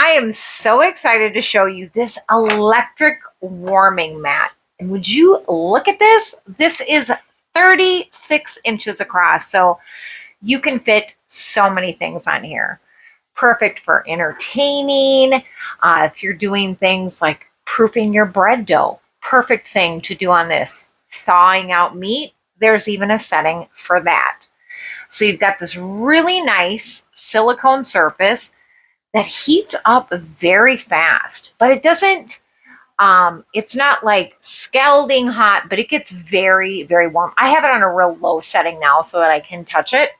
I am so excited to show you this electric warming mat. And would you look at this? This is 36 inches across. So you can fit so many things on here. Perfect for entertaining. If you're doing things like proofing your bread dough, perfect thing to do on this. Thawing out meat, there's even a setting for that. So you've got this really nice silicone surface that heats up very fast, but it doesn't, it's not like scalding hot, but it gets very, very warm. I have it on a real low setting now so that I can touch it.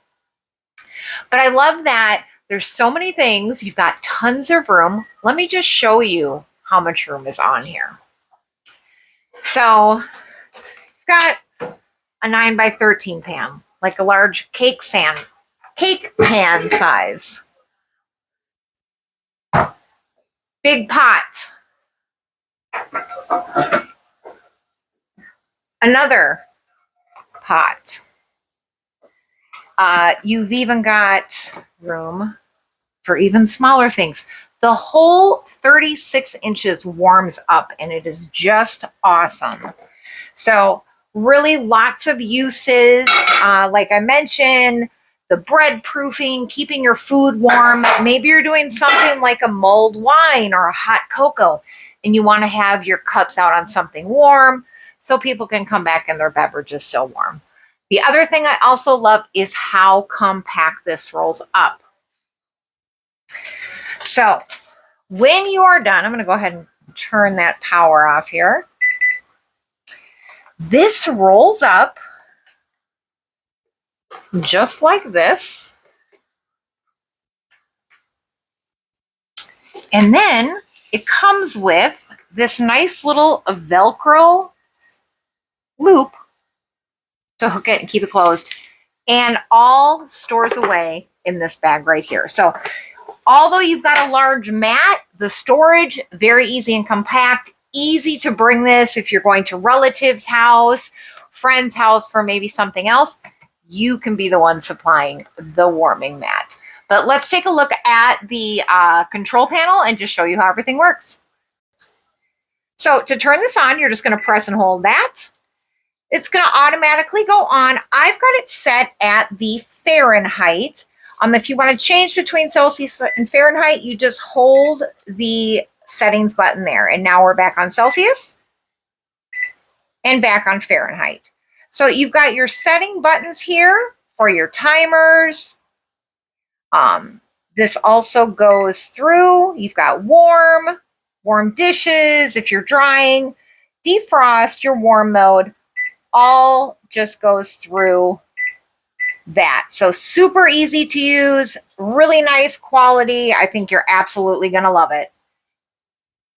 But I love that there's so many things. You've got tons of room. Let me just show you how much room is on here. So you've got a 9 by 13 pan, like a large cake pan size. Big pot. Another pot. You've even got room for even smaller things. The whole 36 inches warms up and it is just awesome. So really lots of uses. Like I mentioned, the bread proofing, keeping your food warm. Maybe you're doing something like a mulled wine or a hot cocoa and you want to have your cups out on something warm so people can come back and their beverage is still warm. The other thing I also love is how compact this rolls up. So when you are done, I'm going to go ahead and turn that power off here. This rolls up just like this. And then it comes with this nice little Velcro loop to hook it and keep it closed. And all stores away in this bag right here. So although you've got a large mat, the storage, very easy and compact, easy to bring this if you're going to relatives' house, friend's house for maybe something else. You can be the one supplying the warming mat. But let's take a look at the control panel and just show you how everything works. So to turn this on, you're just going to press and hold that. It's going to automatically go on. I've got it set at the Fahrenheit. If you want to change between Celsius and Fahrenheit, you just hold the settings button there. And now we're back on Celsius and back on Fahrenheit. So you've got your setting buttons here for your timers. This also goes through. You've got warm dishes if you're drying, defrost, your warm mode, all just goes through that. So super easy to use, really nice quality. I think you're absolutely going to love it.